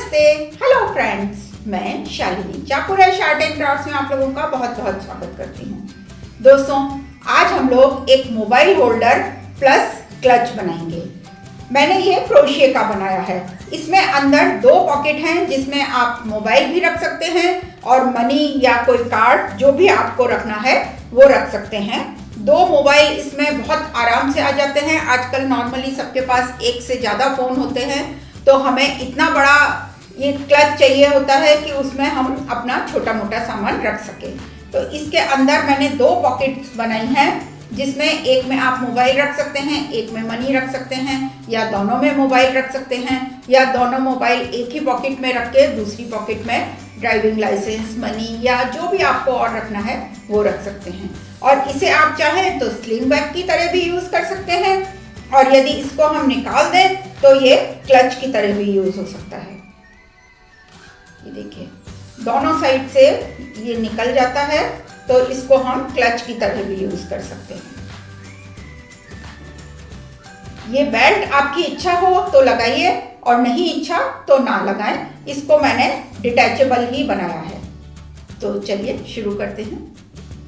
नमस्ते, hello friends, मैं Shalini चाकुराश art and crafts में आप लोगों का बहुत बहुत स्वागत करती हूँ। दोस्तों, आज हम लोग एक मोबाइल होल्डर प्लस क्लच बनाएंगे। मैंने ये क्रोशिये का बनाया है। इसमें अंदर दो पॉकेट हैं जिसमें आप मोबाइल भी रख सकते हैं और मनी या कोई कार्ड जो भी आपको रखना है वो रख सकते हैं। दो मोबाइल इसमें बहुत आराम से आ जाते हैं। आजकल नॉर्मली सबके पास एक से ज़्यादा फ़ोन होते हैं, तो हमें इतना बड़ा ये क्लच चाहिए होता है कि उसमें हम अपना छोटा मोटा सामान रख सकें। तो इसके अंदर मैंने दो पॉकेट्स बनाई हैं जिसमें एक में आप मोबाइल रख सकते हैं, एक में मनी रख सकते हैं, या दोनों में मोबाइल रख सकते हैं, या दोनों मोबाइल एक ही पॉकेट में रख के दूसरी पॉकेट में ड्राइविंग लाइसेंस, मनी या जो भी आपको और रखना है वो रख सकते हैं। और इसे आप चाहें तो स्लिंग बैग की तरह भी यूज़ कर सकते हैं, और यदि इसको हम निकाल दें तो ये क्लच की तरह भी यूज़ हो सकता है। ये देखिए, दोनों साइड से ये निकल जाता है, तो इसको हम क्लच की तरह भी यूज़ कर सकते हैं। ये बेल्ट आपकी इच्छा हो तो लगाइए और नहीं इच्छा तो ना लगाएं। इसको मैंने डिटैचेबल ही बनाया है। तो चलिए शुरू करते हैं।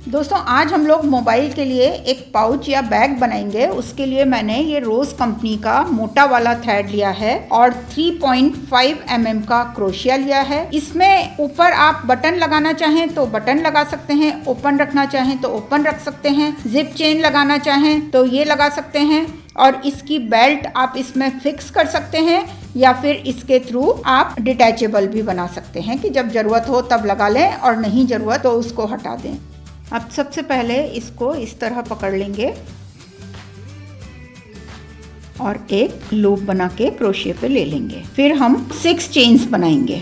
दोस्तों, आज हम लोग मोबाइल के लिए एक पाउच या बैग बनाएंगे। उसके लिए मैंने ये रोज़ कंपनी का मोटा वाला थ्रेड लिया है और 3.5 mm का क्रोशिया लिया है। इसमें ऊपर आप बटन लगाना चाहें तो बटन लगा सकते हैं, ओपन रखना चाहें तो ओपन रख सकते हैं, जिप चेन लगाना चाहें तो ये लगा सकते हैं, और इसकी बेल्ट आप इसमें फिक्स कर सकते हैं, या फिर इसके थ्रू आप डिटैचेबल भी बना सकते हैं कि जब ज़रूरत हो तब लगा लें और नहीं ज़रूरत तो उसको हटा दें। अब सबसे पहले इसको इस तरह पकड़ लेंगे और एक लूप बना के क्रोशिये पे ले लेंगे। फिर हम 6 चेन्स बनाएंगे।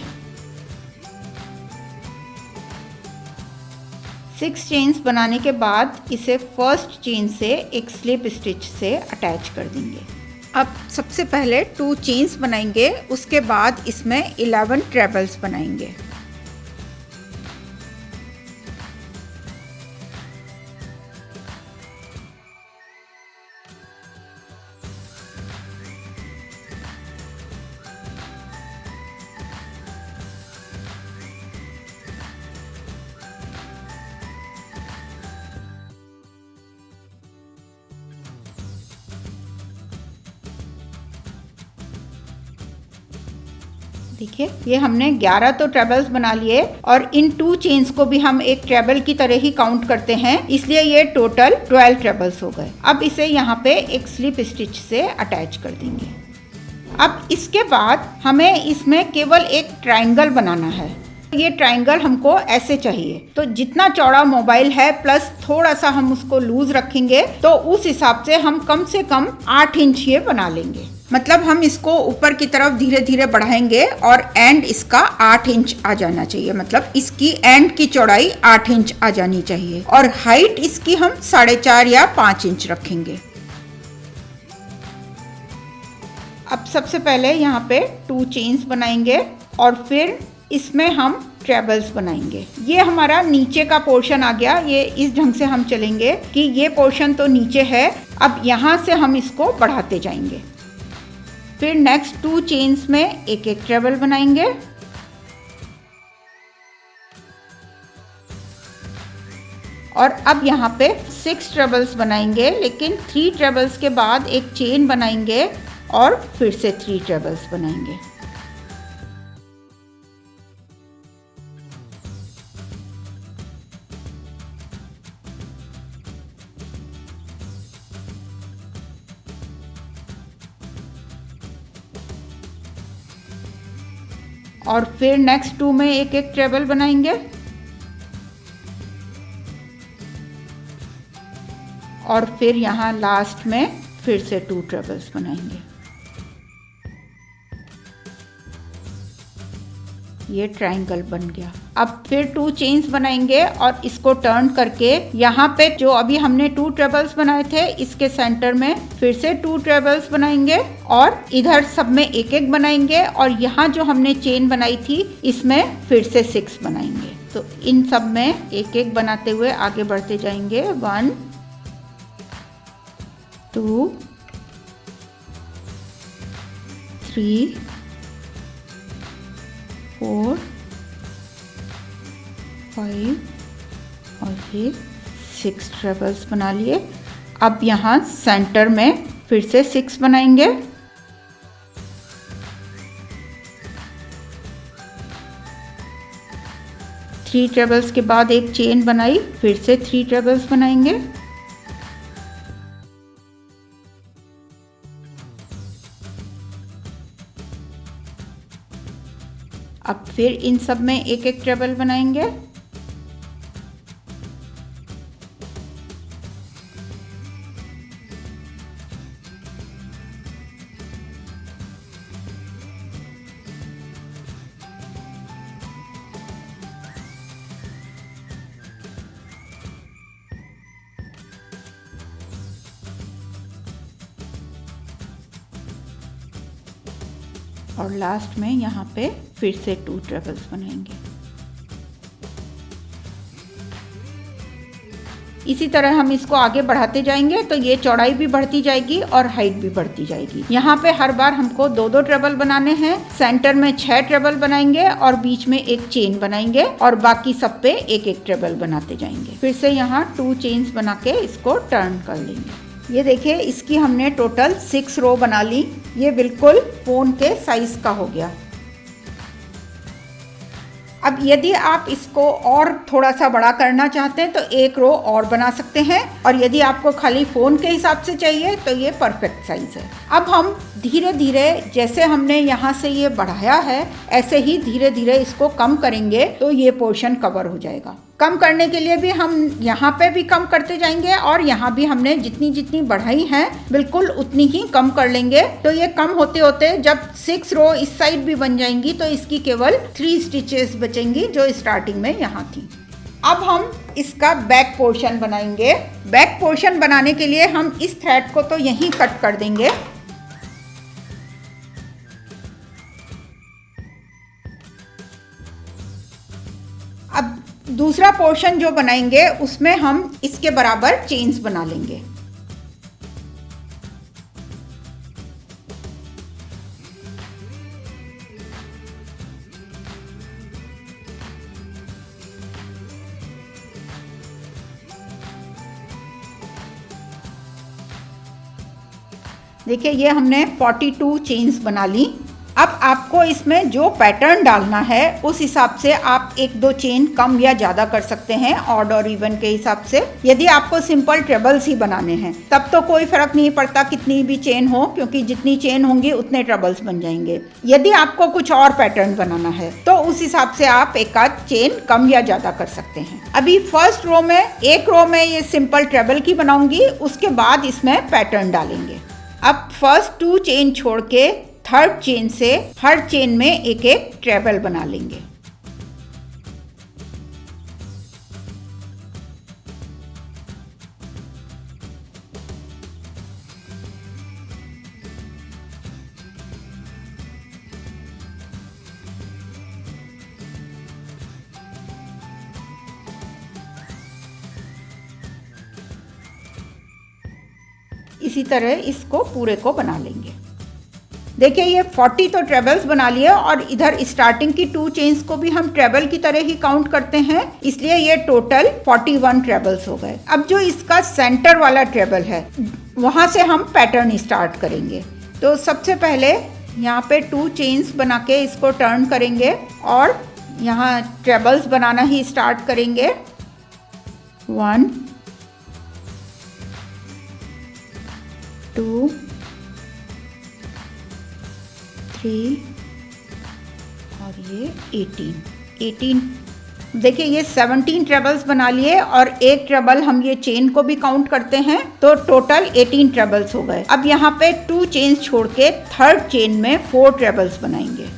6 चेन्स बनाने के बाद इसे फर्स्ट चेन से एक स्लिप स्टिच से अटैच कर देंगे। अब सबसे पहले 2 चेन्स बनाएंगे, उसके बाद इसमें 11 ट्रेबल्स बनाएंगे। देखिए, ये हमने 11 तो ट्रेबल्स बना लिए, और इन 2 चेन्स को भी हम एक ट्रेबल की तरह ही काउंट करते हैं, इसलिए ये टोटल 12 ट्रेबल्स हो गए। अब इसे यहाँ पे एक स्लिप स्टिच से अटैच कर देंगे। अब इसके बाद हमें इसमें केवल एक ट्रायंगल बनाना है। ये ट्रायंगल हमको ऐसे चाहिए, तो जितना चौड़ा मोबाइल है प्लस थोड़ा सा हम उसको लूज रखेंगे तो उस हिसाब से हम कम से कम 8 इंच ये बना लेंगे। मतलब हम इसको ऊपर की तरफ धीरे धीरे बढ़ाएंगे और एंड इसका 8 इंच आ जाना चाहिए। मतलब इसकी एंड की चौड़ाई 8 इंच आ जानी चाहिए, और हाइट इसकी हम 4.5 या 5 इंच रखेंगे। अब सबसे पहले यहाँ पे 2 चेन्स बनाएंगे और फिर इसमें हम ट्रेबल्स बनाएंगे। ये हमारा नीचे का पोर्शन आ गया। ये इस ढंग से हम चलेंगे कि ये पोर्शन तो नीचे है, अब यहाँ से हम इसको बढ़ाते जाएंगे। फिर नेक्स्ट 2 चेन्स में एक एक ट्रेबल बनाएंगे, और अब यहाँ पे 6 ट्रेबल्स बनाएंगे, लेकिन 3 ट्रेबल्स के बाद एक चेन बनाएंगे और फिर से 3 ट्रेबल्स बनाएंगे। और फिर नेक्स्ट 2 में एक एक ट्रेबल बनाएंगे, और फिर यहाँ लास्ट में फिर से 2 ट्रेबल्स बनाएंगे। ये ट्रायंगल बन गया। अब फिर 2 चेन्स बनाएंगे और इसको टर्न करके यहाँ पे जो अभी हमने 2 ट्रेबल्स बनाए थे इसके सेंटर में फिर से 2 ट्रेबल्स बनाएंगे, और इधर सब में एक एक बनाएंगे, और यहाँ जो हमने चेन बनाई थी इसमें फिर से 6 बनाएंगे। तो इन सब में एक एक बनाते हुए आगे बढ़ते जाएंगे। 1 2 3 4, 5 और ये 6 ट्रेबल्स बना लिए। अब यहाँ सेंटर में फिर से 6 बनाएंगे। थ्री ट्रेबल्स के बाद एक चेन बनाई, फिर से 3 ट्रेबल्स बनाएंगे। अब फिर इन सब में एक एक ट्रेबल बनाएंगे। और लास्ट में यहाँ पे फिर से 2 ट्रेबल्स बनाएंगे। इसी तरह हम इसको आगे बढ़ाते जाएंगे तो ये चौड़ाई भी बढ़ती जाएगी और हाइट भी बढ़ती जाएगी। यहाँ पे हर बार हमको 2-2 ट्रेबल बनाने हैं। सेंटर में 6 ट्रेबल बनाएंगे और बीच में एक चेन बनाएंगे और बाकी सब पे एक एक ट्रेबल बनाते जाएंगे। फिर से यहाँ 2 चेन्स बना के इसको टर्न कर लेंगे। ये देखिए, इसकी हमने टोटल 6 रो बना ली। ये बिल्कुल फोन के साइज का हो गया। अब यदि आप इसको और थोड़ा सा बड़ा करना चाहते हैं तो एक रो और बना सकते हैं, और यदि आपको खाली फ़ोन के हिसाब से चाहिए तो ये परफेक्ट साइज है। अब हम धीरे धीरे, जैसे हमने यहाँ से ये बढ़ाया है, ऐसे ही धीरे धीरे इसको कम करेंगे तो ये पोर्शन कवर हो जाएगा। कम करने के लिए भी हम यहाँ पे भी कम करते जाएंगे और यहाँ भी हमने जितनी जितनी बढ़ाई है बिल्कुल उतनी ही कम कर लेंगे। तो ये कम होते होते जब 6 रो इस साइड भी बन जाएंगी तो इसकी केवल 3 स्टिचेस बचेंगी जो स्टार्टिंग में यहाँ थी। अब हम इसका बैक पोर्शन बनाएंगे। बैक पोर्शन बनाने के लिए हम इस थ्रेड को तो यहीं कट कर देंगे। अब दूसरा पोर्शन जो बनाएंगे उसमें हम इसके बराबर चेन्स बना लेंगे। देखिए, ये हमने 42 चेन्स बना ली। अब आपको इसमें जो पैटर्न डालना है उस हिसाब से आप 1-2 चेन कम या ज़्यादा कर सकते हैं, ऑड और इवन के हिसाब से। यदि आपको सिंपल ट्रेबल्स ही बनाने हैं तब तो कोई फर्क नहीं पड़ता कितनी भी चेन हो, क्योंकि जितनी चेन होंगी उतने ट्रेबल्स बन जाएंगे। यदि आपको कुछ और पैटर्न बनाना है तो उस हिसाब से आप एक आध चेन कम या ज़्यादा कर सकते हैं। अभी फर्स्ट रो में, एक रो में ये सिंपल ट्रेबल की बनाऊंगी, उसके बाद इसमें पैटर्न डालेंगे। अब फर्स्ट 2 चेन छोड़ के थर्ड चेन से हर चेन में एक एक ट्रेबल बना लेंगे। इसी तरह इसको पूरे को बना लेंगे। देखिए, ये 40 तो ट्रेबल्स बना लिए और इधर स्टार्टिंग की 2 चेन्स को भी हम ट्रेबल की तरह ही काउंट करते हैं, इसलिए ये टोटल 41 ट्रेबल्स हो गए। अब जो इसका सेंटर वाला ट्रेबल है वहाँ से हम पैटर्न स्टार्ट करेंगे। तो सबसे पहले यहाँ पे 2 चेन्स बना के इसको टर्न करेंगे और यहाँ ट्रेबल्स बनाना ही स्टार्ट करेंगे। 1 2 3 और ये 18। देखिए, ये 17 ट्रेबल्स बना लिए और एक ट्रेबल हम ये चेन को भी काउंट करते हैं तो टोटल 18 ट्रेबल्स हो गए। अब यहाँ पे 2 चेन्स छोड़ के थर्ड चेन में 4 ट्रेबल्स बनाएंगे।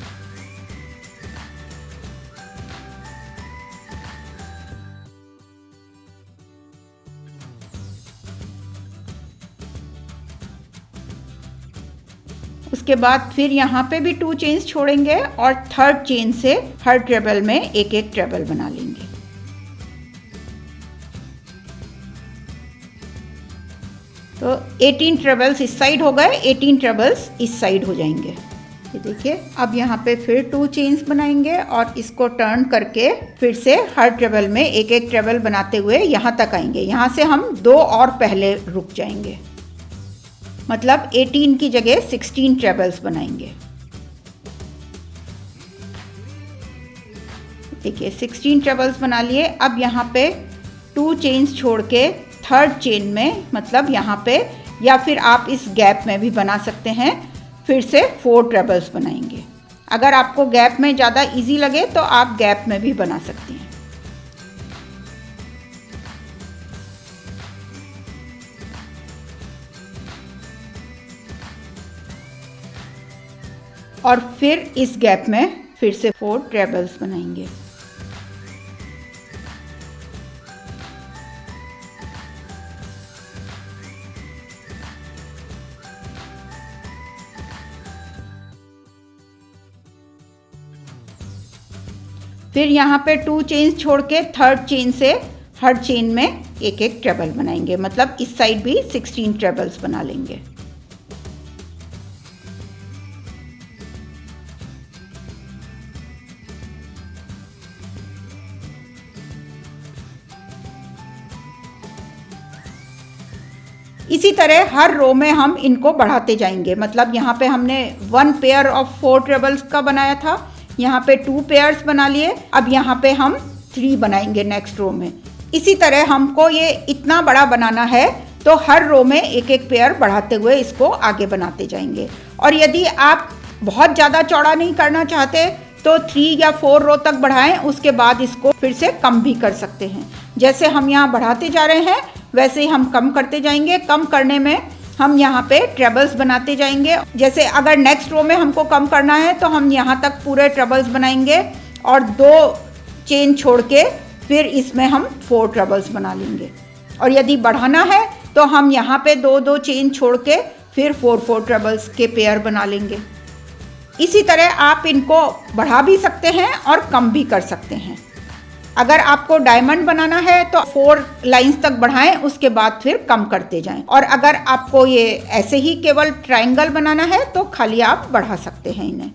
उसके बाद फिर यहाँ पे भी 2 चेन्स छोड़ेंगे और थर्ड चेन से हर ट्रेबल में एक एक ट्रेबल बना लेंगे। तो 18 ट्रेबल्स इस साइड हो गए, 18 ट्रेबल्स इस साइड हो जाएंगे। ये देखिए, अब यहाँ पे फिर 2 चेन्स बनाएंगे और इसको टर्न करके फिर से हर ट्रेबल में एक एक ट्रेबल बनाते हुए यहाँ तक आएंगे। यहाँ से हम 2 और पहले रुक जाएंगे, मतलब 18 की जगह 16 ट्रेबल्स बनाएंगे। देखिए 16 ट्रेबल्स बना लिए। अब यहाँ पे 2 चेन्स छोड़ के थर्ड चेन में, मतलब यहाँ पे, या फिर आप इस गैप में भी बना सकते हैं, फिर से 4 ट्रेबल्स बनाएंगे। अगर आपको गैप में ज़्यादा इजी लगे तो आप गैप में भी बना सकते हैं। और फिर इस गैप में फिर से 4 ट्रेबल्स बनाएंगे। फिर यहाँ पे 2 चेन्स छोड़ के थर्ड चेन से हर चेन में एक एक ट्रेबल बनाएंगे, मतलब इस साइड भी 16 ट्रेबल्स बना लेंगे। इसी तरह हर रो में हम इनको बढ़ाते जाएंगे, मतलब यहाँ पे हमने 1 पेयर ऑफ 4 ट्रेबल्स का बनाया था, यहाँ पे 2 पेयर्स बना लिए। अब यहाँ पे हम 3 बनाएंगे नेक्स्ट रो में। इसी तरह हमको ये इतना बड़ा बनाना है तो हर रो में एक एक पेयर बढ़ाते हुए इसको आगे बनाते जाएंगे। और यदि आप बहुत ज़्यादा चौड़ा नहीं करना चाहते तो 3 या 4 रो तक बढ़ाएं, उसके बाद इसको फिर से कम भी कर सकते हैं। जैसे हम यहाँ बढ़ाते जा रहे हैं वैसे ही हम कम करते जाएंगे। कम करने में हम यहाँ पे ट्रेबल्स बनाते जाएंगे। जैसे अगर नेक्स्ट रो में हमको कम करना है तो हम यहाँ तक पूरे ट्रेबल्स बनाएंगे और 2 चेन छोड़ के फिर इसमें हम 4 ट्रेबल्स बना लेंगे। और यदि बढ़ाना है तो हम यहाँ पे 2-2 चेन छोड़ के फिर 4-4 ट्रेबल्स के पेयर बना लेंगे। इसी तरह आप इनको बढ़ा भी सकते हैं और कम भी कर सकते हैं। अगर आपको डायमंड बनाना है तो 4 लाइंस तक बढ़ाएं, उसके बाद फिर कम करते जाएं। और अगर आपको ये ऐसे ही केवल ट्रायंगल बनाना है तो खाली आप बढ़ा सकते हैं इन्हें।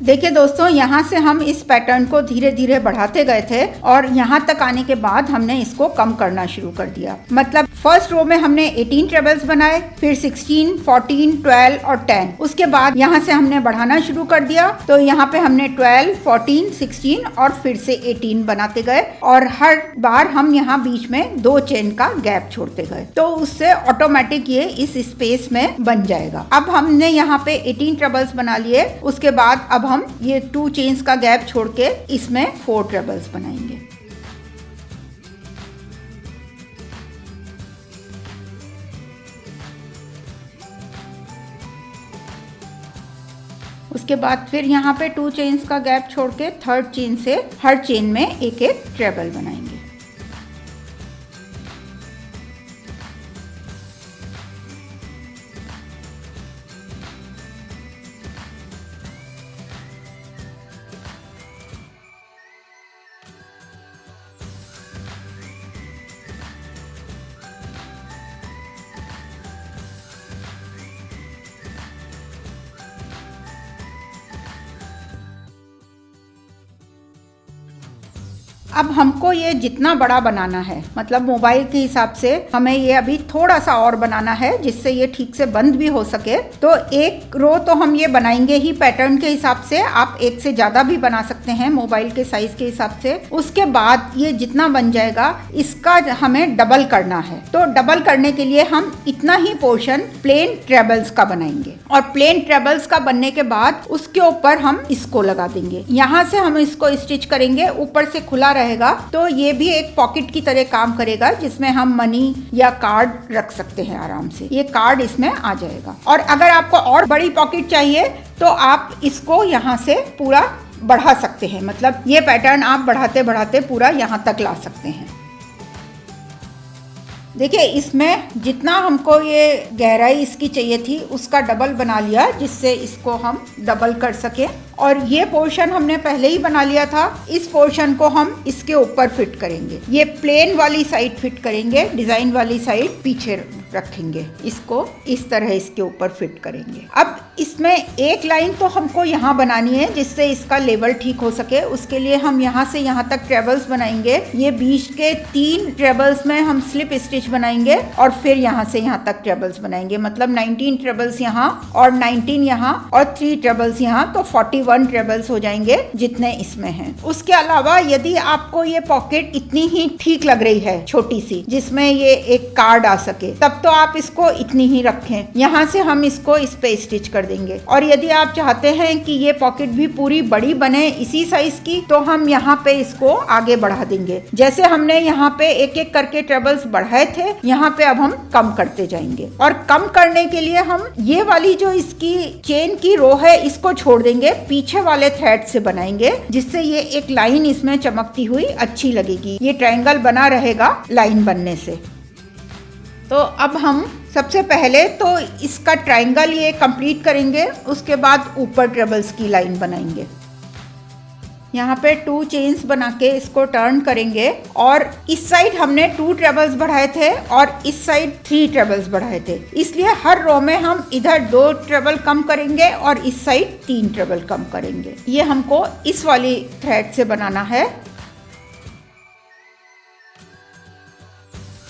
देखिए दोस्तों, यहाँ से हम इस पैटर्न को धीरे धीरे बढ़ाते गए थे और यहाँ तक आने के बाद हमने इसको कम करना शुरू कर दिया। मतलब फर्स्ट रो में हमने 18 ट्रेबल्स बनाए, फिर 16, 14, 12 और 10। उसके बाद यहाँ से हमने बढ़ाना शुरू कर दिया, तो यहाँ पे हमने 12, 14, 16 और फिर से 18 बनाते गए और हर बार हम यहाँ बीच में 2 चेन का गैप छोड़ते गए, तो उससे ऑटोमेटिक ये इस स्पेस में बन जाएगा। अब हमने यहाँ पे 18 ट्रेबल्स बना लिए, उसके बाद अब हम ये 2 चेन्स का गैप छोड़ के इसमें 4 ट्रेबल्स बनाएंगे। उसके बाद फिर यहाँ पे 2 चेन्स का गैप छोड़ के थर्ड चेन से हर चेन में एक एक ट्रेबल बनाएंगे। अब हमको ये जितना बड़ा बनाना है, मतलब मोबाइल के हिसाब से हमें ये अभी थोड़ा सा और बनाना है जिससे ये ठीक से बंद भी हो सके। तो एक रो तो हम ये बनाएंगे ही पैटर्न के हिसाब से, आप एक से ज़्यादा भी बना सकते हैं मोबाइल के साइज के हिसाब से। उसके बाद ये जितना बन जाएगा इसका हमें डबल करना है, तो डबल करने के लिए हम इतना ही पोर्शन प्लेन ट्रेबल्स का बनाएंगे और प्लेन ट्रेबल्स का बनने के बाद उसके ऊपर हम इसको लगा देंगे। यहाँ से हम इसको स्टिच करेंगे, ऊपर से खुला रहेगा, तो ये भी एक पॉकेट की तरह काम करेगा जिसमें हम मनी या कार्ड रख सकते हैं आराम से। ये कार्ड इसमें आ जाएगा। और अगर आपको और बड़ी पॉकेट चाहिए तो आप इसको यहाँ से पूरा बढ़ा सकते हैं, मतलब ये पैटर्न आप बढ़ाते बढ़ाते पूरा यहाँ तक ला सकते हैं। देखिए इसमें जितना हमको ये गहराई इसकी चाहिए थी उसका डबल बना लिया, जिससे इसको हम डबल कर सके। और ये पोर्शन हमने पहले ही बना लिया था, इस पोर्शन को हम इसके ऊपर फिट करेंगे। ये प्लेन वाली साइड फिट करेंगे, डिजाइन वाली साइड पीछे रखेंगे, इसको इस तरह इसके ऊपर फिट करेंगे। अब इसमें एक लाइन तो हमको यहाँ बनानी है जिससे इसका लेवल ठीक हो सके। उसके लिए हम यहाँ से यहाँ तक ट्रेबल्स बनाएंगे। ये बीच के 3 ट्रेबल्स में हम स्लिप स्टिच बनाएंगे और फिर यहाँ से यहाँ तक ट्रेबल्स बनाएंगे, मतलब 19 ट्रेबल्स यहाँ और 19 यहाँ और 3 ट्रेबल्स यहाँ, तो 41 ट्रेबल्स हो जाएंगे जितने इसमें हैं। उसके अलावा यदि आपको ये पॉकेट इतनी ही ठीक लग रही है, छोटी सी, जिसमें ये एक कार्ड आ सके, तब तो आप इसको इतनी ही रखें। यहाँ से हम इसको इस पे स्टिच कर देंगे। और यदि आप चाहते हैं कि ये पॉकेट भी पूरी बड़ी बने इसी साइज की, तो हम यहाँ पे इसको आगे बढ़ा देंगे। जैसे हमने यहाँ पे एक एक करके ट्रेबल्स बढ़ाए थे, यहाँ पे अब हम कम करते जाएंगे। और कम करने के लिए हम ये वाली जो इसकी चेन की रो है इसको छोड़ देंगे, पीछे वाले थ्रेड से बनाएंगे, जिससे ये एक लाइन इसमें चमकती हुई अच्छी लगेगी। ये ट्रायंगल बना रहेगा लाइन बनने से। तो अब हम सबसे पहले तो इसका ट्रायंगल ये कंप्लीट करेंगे, उसके बाद ऊपर ट्रेबल्स की लाइन बनाएंगे। यहाँ पे 2 चेन्स बना के इसको टर्न करेंगे और इस साइड हमने 2 ट्रेबल्स बढ़ाए थे और इस साइड 3 ट्रेबल्स बढ़ाए थे, इसलिए हर रो में हम इधर 2 ट्रेबल कम करेंगे और इस साइड 3 ट्रेबल कम करेंगे। ये हमको इस वाली थ्रेड से बनाना है।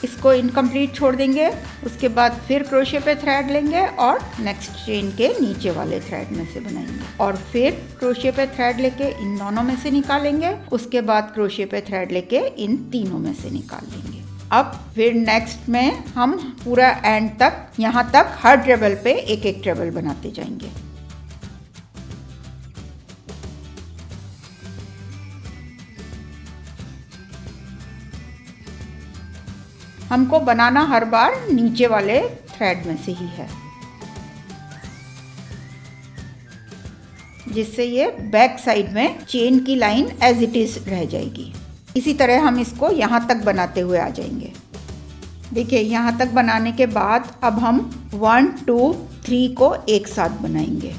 इसको इनकम्प्लीट छोड़ देंगे, उसके बाद फिर क्रोशे पे थ्रेड लेंगे और नेक्स्ट चेन के नीचे वाले थ्रेड में से बनाएंगे और फिर क्रोशे पे थ्रेड लेके इन दोनों में से निकालेंगे। उसके बाद क्रोशे पे थ्रेड लेके इन तीनों में से निकाल लेंगे। अब फिर नेक्स्ट में हम पूरा एंड तक, यहाँ तक हर ट्रेबल पे एक एक ट्रेबल बनाते जाएंगे। हमको बनाना हर बार नीचे वाले थ्रेड में से ही है, जिससे ये बैक साइड में चेन की लाइन एज इट इज रह जाएगी। इसी तरह हम इसको यहाँ तक बनाते हुए आ जाएंगे। देखिए, यहाँ तक बनाने के बाद अब हम 1 2 3 को एक साथ बनाएंगे।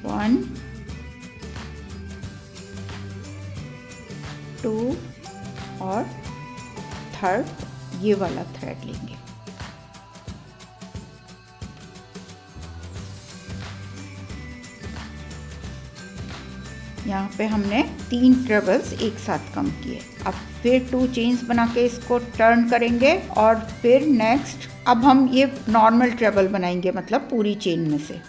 1 2 और थर्ड ये वाला थ्रेड लेंगे। यहाँ पे हमने 3 ट्रेबल्स एक साथ कम किए। अब फिर 2 चेन्स बना के इसको टर्न करेंगे और फिर नेक्स्ट अब हम ये नॉर्मल ट्रेबल बनाएंगे, मतलब पूरी चेन में से।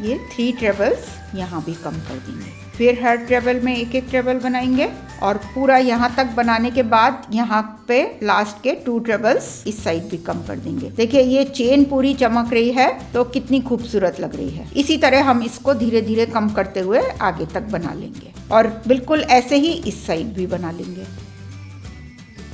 ये 3 ट्रेबल्स यहाँ भी कम कर देंगे। फिर हर ट्रेबल में एक एक ट्रेबल बनाएंगे और पूरा यहाँ तक बनाने के बाद यहाँ पे लास्ट के 2 ट्रेबल्स इस साइड भी कम कर देंगे। देखिए, ये चेन पूरी चमक रही है तो कितनी खूबसूरत लग रही है। इसी तरह हम इसको धीरे धीरे कम करते हुए आगे तक बना लेंगे और बिल्कुल ऐसे ही इस साइड भी बना लेंगे।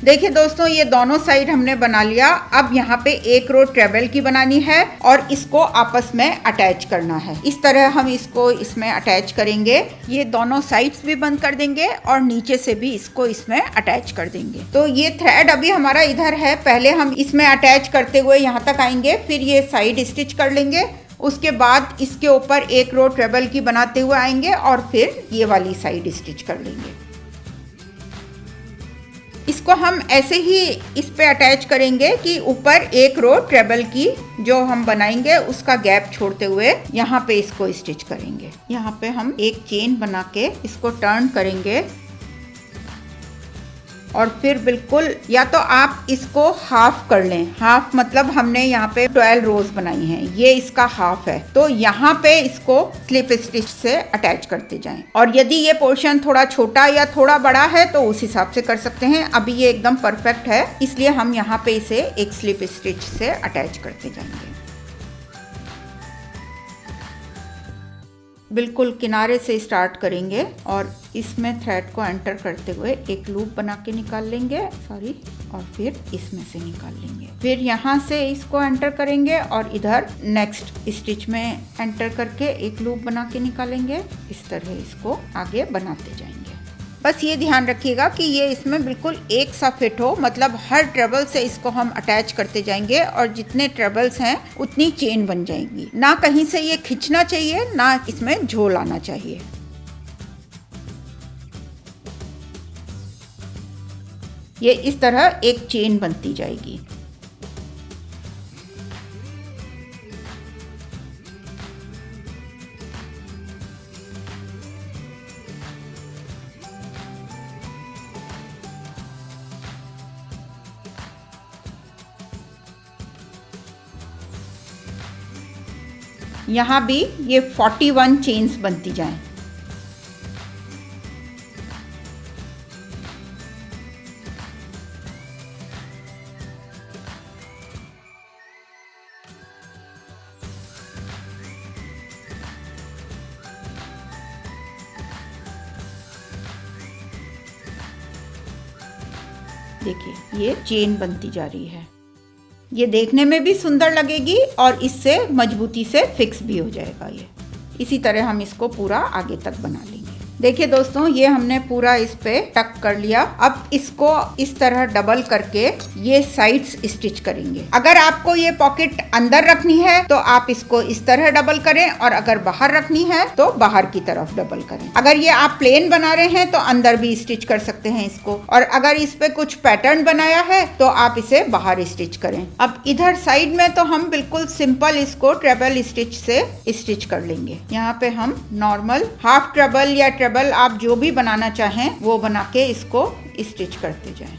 देखिए दोस्तों, ये दोनों साइड हमने बना लिया। अब यहाँ पे एक रो ट्रेबल की बनानी है और इसको आपस में अटैच करना है। इस तरह हम इसको इसमें अटैच करेंगे। ये दोनों साइड्स भी बंद कर देंगे और नीचे से भी इसको इसमें अटैच कर देंगे। तो ये थ्रेड अभी हमारा इधर है, पहले हम इसमें अटैच करते हुए यहाँ तक आएंगे, फिर ये साइड स्टिच कर लेंगे। उसके बाद इसके ऊपर एक रो ट्रेबल की बनाते हुए आएंगे और फिर ये वाली साइड स्टिच कर लेंगे। इसको हम ऐसे ही इस पे अटैच करेंगे कि ऊपर एक रो ट्रेबल की जो हम बनाएंगे उसका गैप छोड़ते हुए यहाँ पे इसको स्टिच करेंगे। यहाँ पे हम एक चेन बना के इसको टर्न करेंगे और फिर बिल्कुल, या तो आप इसको हाफ कर लें। हाफ मतलब हमने यहाँ पे 12 रोज बनाई हैं, ये इसका हाफ है, तो यहाँ पे इसको स्लिप स्टिच से अटैच करते जाएं। और यदि ये पोर्शन थोड़ा छोटा या थोड़ा बड़ा है तो उस हिसाब से कर सकते हैं। अभी ये एकदम परफेक्ट है, इसलिए हम यहाँ पे इसे एक स्लिप स्टिच से अटैच करते जाएंगे। बिल्कुल किनारे से स्टार्ट करेंगे और इसमें थ्रेड को एंटर करते हुए एक लूप बना के निकाल लेंगे, और फिर इसमें से निकाल लेंगे। फिर यहाँ से इसको एंटर करेंगे और इधर नेक्स्ट स्टिच में एंटर करके एक लूप बना के निकालेंगे। इस तरह इसको आगे बनाते जाएंगे। बस ये ध्यान रखिएगा कि ये इसमें बिल्कुल एक सा फिट हो, मतलब हर ट्रेबल से इसको हम अटैच करते जाएंगे और जितने ट्रेबल्स हैं उतनी चेन बन जाएंगी। ना कहीं से ये खिंचना चाहिए, ना इसमें झोल आना चाहिए। ये इस तरह एक चेन बनती जाएगी। यहाँ भी ये 41 चेन्स बनती जाएं। देखिए ये चेन बनती जा रही है। ये देखने में भी सुंदर लगेगी और इससे मजबूती से फिक्स भी हो जाएगा। ये इसी तरह हम इसको पूरा आगे तक बना लेंगे। देखिए दोस्तों, ये हमने पूरा इस पे टक कर लिया। अब इसको इस तरह डबल करके ये साइड्स स्टिच करेंगे। अगर आपको ये पॉकेट अंदर रखनी है तो आप इसको इस तरह डबल करें, और अगर बाहर रखनी है तो बाहर की तरफ डबल करें। अगर ये आप प्लेन बना रहे हैं तो अंदर भी स्टिच कर सकते हैं इसको, और अगर इस पे कुछ पैटर्न बनाया है तो आप इसे बाहर स्टिच करें। अब इधर साइड में तो हम बिल्कुल सिंपल इसको ट्रेबल स्टिच से स्टिच कर लेंगे। यहाँ पे हम नॉर्मल हाफ ट्रेबल या ट्रेबल आप जो भी बनाना चाहें वो बना के इसको स्टिच करते जाएं।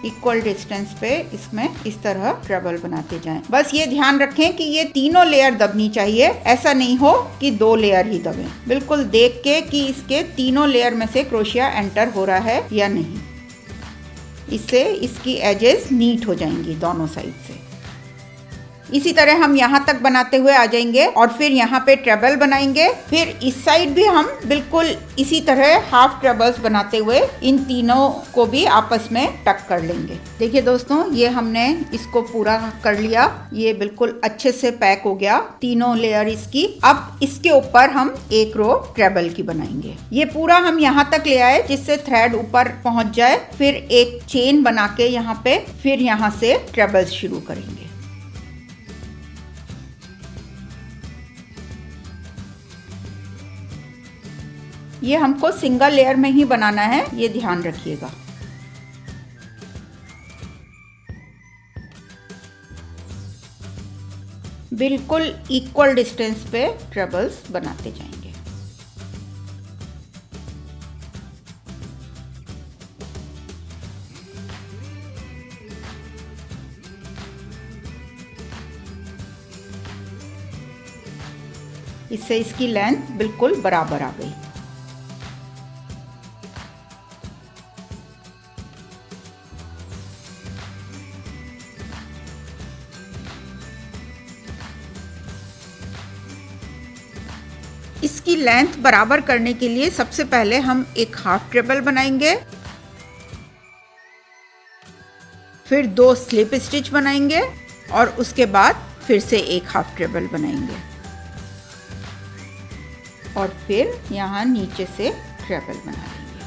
इक्वल डिस्टेंस पे इसमें इस तरह ट्रेबल बनाते जाएं। बस ये ध्यान रखें कि ये तीनों लेयर दबनी चाहिए, ऐसा नहीं हो कि 2 लेयर ही दबे। बिल्कुल देख के कि इसके तीनों लेयर में से क्रोशिया एंटर हो रहा है या नहीं। इससे इसकी एजेस नीट हो जाएंगी दोनों साइड से। इसी तरह हम यहाँ तक बनाते हुए आ जाएंगे और फिर यहाँ पे ट्रेबल बनाएंगे। फिर इस साइड भी हम बिल्कुल इसी तरह हाफ ट्रेबल्स बनाते हुए इन तीनों को भी आपस में टक कर लेंगे। देखिए दोस्तों, ये हमने इसको पूरा कर लिया। ये बिल्कुल अच्छे से पैक हो गया तीनों लेयर इसकी। अब इसके ऊपर हम एक रो ट्रेबल की बनाएंगे। ये पूरा हम यहाँ तक ले आए जिससे थ्रेड ऊपर पहुंच जाए। फिर एक चेन बना के यहाँ पे फिर यहाँ से ट्रेबल्स शुरू करेंगे। ये हमको सिंगल लेयर में ही बनाना है, ये ध्यान रखिएगा। बिल्कुल इक्वल डिस्टेंस पे ट्रेबल्स बनाते जाएंगे। इससे इसकी लेंथ बिल्कुल बराबर आ गई। इसकी लेंथ बराबर करने के लिए सबसे पहले हम एक हाफ ट्रेबल बनाएंगे, फिर 2 स्लिप स्टिच बनाएंगे और उसके बाद फिर से एक हाफ ट्रेबल बनाएंगे और फिर यहाँ नीचे से ट्रेबल बना लेंगे।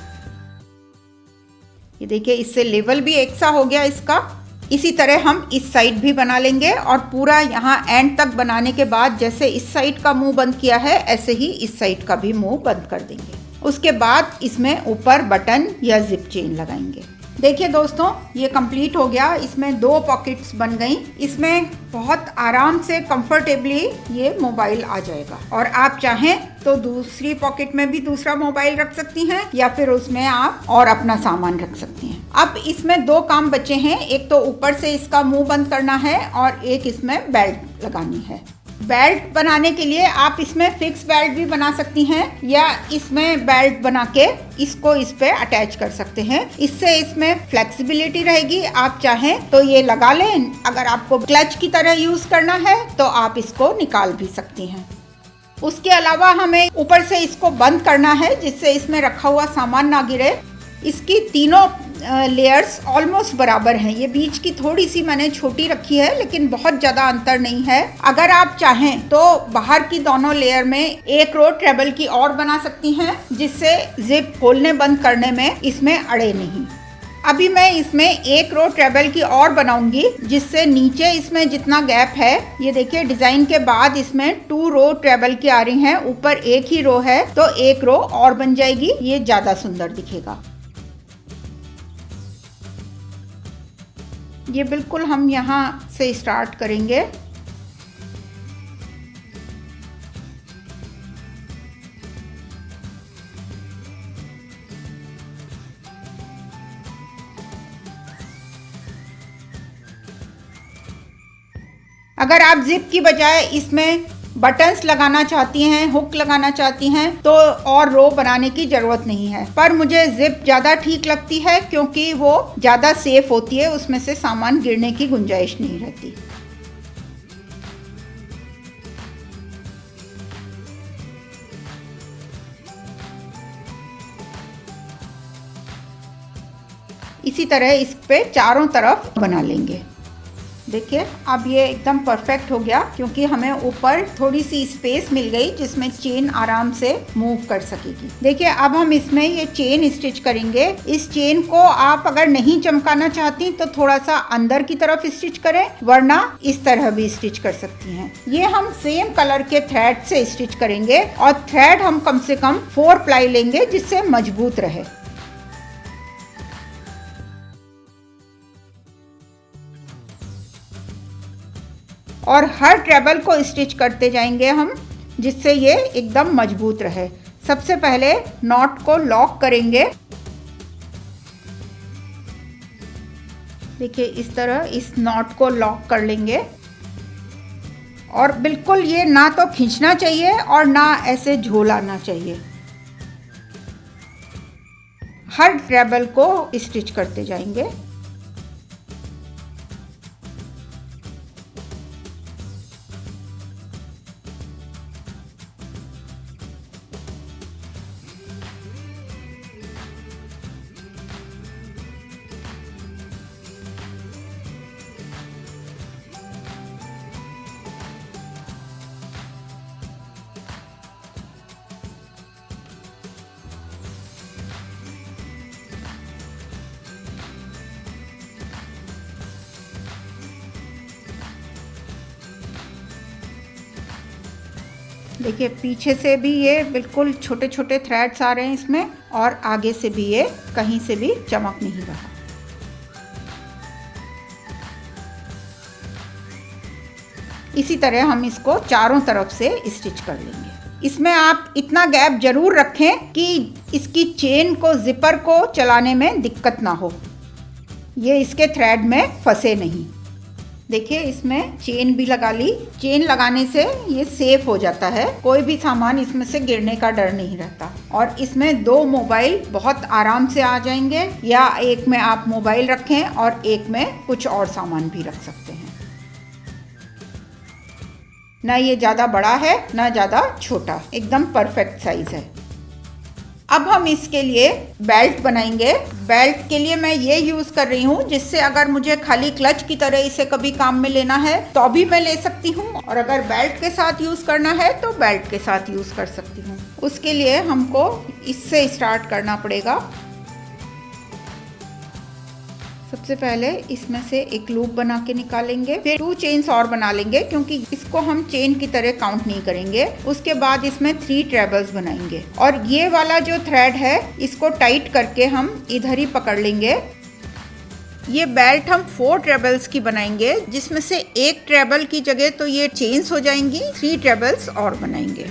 ये देखिए, इससे लेवल भी एक सा हो गया इसका। इसी तरह हम इस साइड भी बना लेंगे और पूरा यहाँ एंड तक बनाने के बाद जैसे इस साइड का मुंह बंद किया है ऐसे ही इस साइड का भी मुंह बंद कर देंगे। उसके बाद इसमें ऊपर बटन या जिप चेन लगाएंगे। देखिए दोस्तों, ये कंप्लीट हो गया। इसमें 2 पॉकेट्स बन गई। इसमें बहुत आराम से कंफर्टेबली ये मोबाइल आ जाएगा, और आप चाहें तो दूसरी पॉकेट में भी दूसरा मोबाइल रख सकती हैं या फिर उसमें आप और अपना सामान रख सकती हैं। अब इसमें 2 काम बचे हैं। एक तो ऊपर से इसका मुंह बंद करना है और एक इसमें बेल्ट लगानी है। बेल्ट बनाने के लिए आप इसमें फिक्स बेल्ट भी बना सकती हैं या इसमें बेल्ट बना के इसको इस पे अटैच कर सकते हैं। इससे इसमें फ्लेक्सिबिलिटी रहेगी। आप चाहें तो ये लगा लें। अगर आपको क्लच की तरह यूज करना है तो आप इसको निकाल भी सकती हैं। उसके अलावा हमें ऊपर से इसको बंद करना है जिससे इसमें रखा हुआ सामान ना गिरे। इसकी तीनों लेयर्स ऑलमोस्ट बराबर हैं। ये बीच की थोड़ी सी मैंने छोटी रखी है, लेकिन बहुत ज़्यादा अंतर नहीं है। अगर आप चाहें तो बाहर की दोनों लेयर में एक रो ट्रेबल की और बना सकती हैं जिससे जिप खोलने बंद करने में इसमें अड़े नहीं। अभी मैं इसमें एक रो ट्रेबल की और बनाऊंगी, जिससे नीचे इसमें जितना गैप है, ये देखिए डिजाइन के बाद इसमें 2 रो ट्रेबल की आ रही हैं, ऊपर एक ही रो है तो एक रो और बन जाएगी, ये ज्यादा सुंदर दिखेगा। ये बिल्कुल हम यहाँ से स्टार्ट करेंगे। अगर आप जिप की बजाय इसमें बटन्स लगाना चाहती हैं, हुक लगाना चाहती हैं, तो और रो बनाने की जरूरत नहीं है, पर मुझे जिप ज़्यादा ठीक लगती है क्योंकि वो ज़्यादा सेफ होती है, उसमें से सामान गिरने की गुंजाइश नहीं रहती। इसी तरह इस पे चारों तरफ बना लेंगे। देखिए अब ये एकदम परफेक्ट हो गया, क्योंकि हमें ऊपर थोड़ी सी स्पेस मिल गई जिसमें चेन आराम से मूव कर सकेगी। देखिए अब हम इसमें ये चेन स्टिच करेंगे। इस चेन को आप अगर नहीं चमकाना चाहती तो थोड़ा सा अंदर की तरफ स्टिच करें, वरना इस तरह भी स्टिच कर सकती हैं। ये हम सेम कलर के थ्रेड से स्टिच करेंगे और थ्रेड हम कम से कम 4 प्लाई लेंगे, जिससे मजबूत रहे। और हर ट्रेबल को स्टिच करते जाएंगे हम, जिससे ये एकदम मजबूत रहे। सबसे पहले नॉट को लॉक करेंगे। देखिए इस तरह इस नॉट को लॉक कर लेंगे और बिल्कुल ये ना तो खींचना चाहिए और ना ऐसे झोलाना चाहिए। हर ट्रेबल को स्टिच करते जाएंगे। देखिए पीछे से भी ये बिल्कुल छोटे छोटे थ्रेड्स आ रहे हैं इसमें, और आगे से भी ये कहीं से भी चमक नहीं रहा। इसी तरह हम इसको चारों तरफ से स्टिच कर लेंगे। इसमें आप इतना गैप जरूर रखें कि इसकी चेन को, जिपर को चलाने में दिक्कत ना हो, ये इसके थ्रेड में फंसे नहीं। देखिए इसमें चेन भी लगा ली। चेन लगाने से ये सेफ हो जाता है, कोई भी सामान इसमें से गिरने का डर नहीं रहता। और इसमें 2 मोबाइल बहुत आराम से आ जाएंगे, या एक में आप मोबाइल रखें और एक में कुछ और सामान भी रख सकते हैं। ना ये ज़्यादा बड़ा है ना ज़्यादा छोटा, एकदम परफेक्ट साइज है। अब हम इसके लिए बेल्ट बनाएंगे। बेल्ट के लिए मैं ये यूज़ कर रही हूँ, जिससे अगर मुझे खाली क्लच की तरह इसे कभी काम में लेना है तो भी मैं ले सकती हूँ, और अगर बेल्ट के साथ यूज़ करना है तो बेल्ट के साथ यूज़ कर सकती हूँ। उसके लिए हमको इससे स्टार्ट करना पड़ेगा। सबसे पहले इसमें से एक लूप बना के निकालेंगे, फिर 2 चेन्स और बना लेंगे, क्योंकि इसको हम चेन की तरह काउंट नहीं करेंगे। उसके बाद इसमें 3 ट्रेबल्स बनाएंगे, और ये वाला जो थ्रेड है इसको टाइट करके हम इधर ही पकड़ लेंगे। ये बेल्ट हम 4 ट्रेबल्स की बनाएंगे, जिसमें से एक ट्रेबल की जगह तो ये चेन्स हो जाएंगी, 3 ट्रेबल्स और बनाएंगे।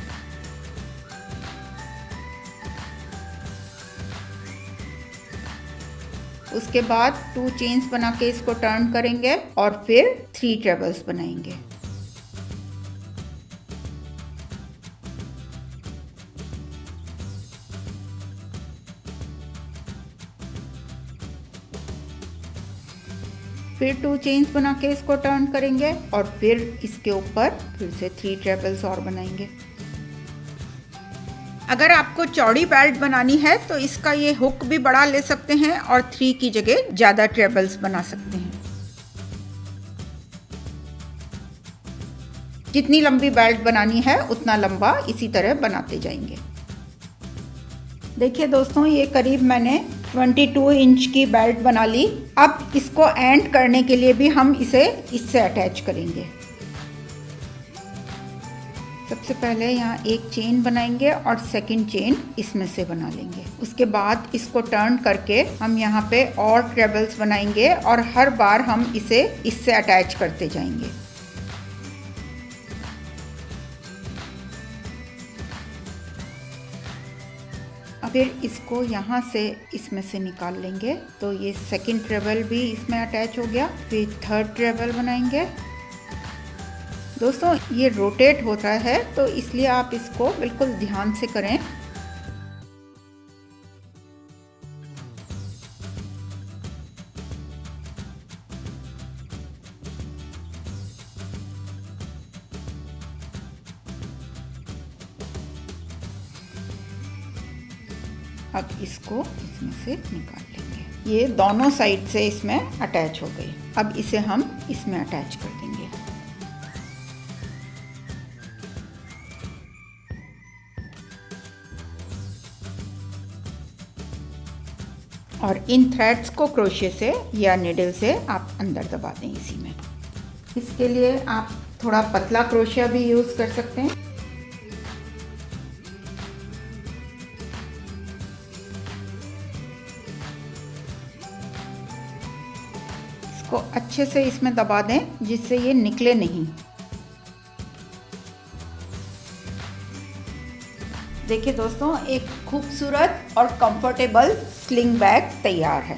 उसके बाद 2 चेन्स बना के इसको टर्न करेंगे और फिर 3 ट्रेबल्स बनाएंगे। फिर 2 चेन्स बना के इसको टर्न करेंगे और फिर इसके ऊपर फिर से 3 ट्रेबल्स और बनाएंगे। अगर आपको चौड़ी बेल्ट बनानी है तो इसका ये हुक भी बड़ा ले सकते हैं और 3 की जगह ज़्यादा ट्रेबल्स बना सकते हैं। जितनी लंबी बेल्ट बनानी है उतना लंबा इसी तरह बनाते जाएंगे। देखिए दोस्तों, ये करीब मैंने 22 इंच की बेल्ट बना ली। अब इसको एंड करने के लिए भी हम इसे इससे अटैच करेंगे। सबसे पहले यहाँ एक चेन बनाएंगे और सेकंड चेन इसमें से बना लेंगे। उसके बाद इसको टर्न करके हम यहाँ पे और ट्रेबल्स बनाएंगे और हर बार हम इसे इससे अटैच करते जाएंगे। फिर इसको यहाँ से इसमें से निकाल लेंगे तो ये सेकंड ट्रेबल भी इसमें अटैच हो गया। फिर थर्ड ट्रेबल बनाएंगे। दोस्तों ये रोटेट होता है तो इसलिए आप इसको बिल्कुल ध्यान से करें। अब इसको इसमें से निकाल लेंगे। ये दोनों साइड से इसमें अटैच हो गई। अब इसे हम इसमें अटैच कर देंगे। और इन थ्रेड्स को क्रोशे से या निडल से आप अंदर दबा दें इसी में। इसके लिए आप थोड़ा पतला क्रोशिया भी यूज़ कर सकते हैं। इसको अच्छे से इसमें दबा दें जिससे ये निकले नहीं। देखिए दोस्तों, एक खूबसूरत और कंफर्टेबल स्लिंग बैग तैयार है।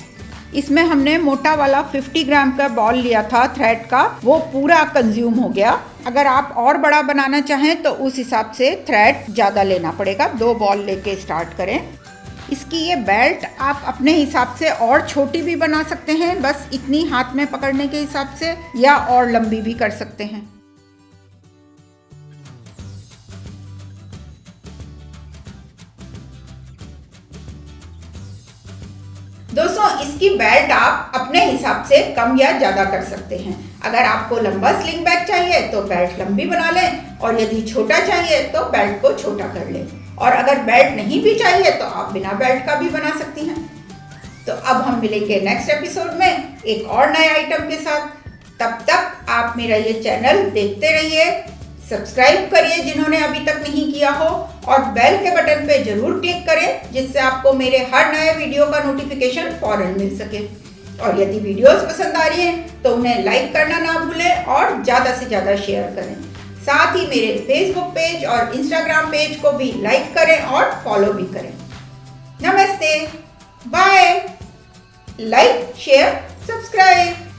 इसमें हमने मोटा वाला 50 ग्राम का बॉल लिया था थ्रेड का, वो पूरा कंज्यूम हो गया। अगर आप और बड़ा बनाना चाहें तो उस हिसाब से थ्रेड ज़्यादा लेना पड़ेगा। 2 बॉल लेके स्टार्ट करें। इसकी ये बेल्ट आप अपने हिसाब से और छोटी भी बना सकते हैं, बस इतनी हाथ में पकड़ने के हिसाब से, या और लंबी भी कर सकते हैं। दोस्तों इसकी बेल्ट आप अपने हिसाब से कम या ज़्यादा कर सकते हैं। अगर आपको लंबा स्लिंग बैग चाहिए तो बेल्ट लंबी बना लें, और यदि छोटा चाहिए तो बेल्ट को छोटा कर लें। और अगर बेल्ट नहीं भी चाहिए तो आप बिना बेल्ट का भी बना सकती हैं। तो अब हम मिलेंगे नेक्स्ट एपिसोड में एक और नए आइटम के साथ। तब तक आप मेरा ये चैनल देखते रहिए, सब्सक्राइब करिए जिन्होंने अभी तक नहीं किया हो, और बेल के बटन पे जरूर क्लिक करें जिससे आपको मेरे हर नए वीडियो का नोटिफिकेशन फौरन मिल सके। और यदि वीडियोस पसंद आ रही हैं तो उन्हें लाइक करना ना भूलें और ज़्यादा से ज़्यादा शेयर करें। साथ ही मेरे फेसबुक पेज और इंस्टाग्राम पेज को भी लाइक करें और फॉलो भी करें। नमस्ते, बाय, लाइक, शेयर, सब्सक्राइब।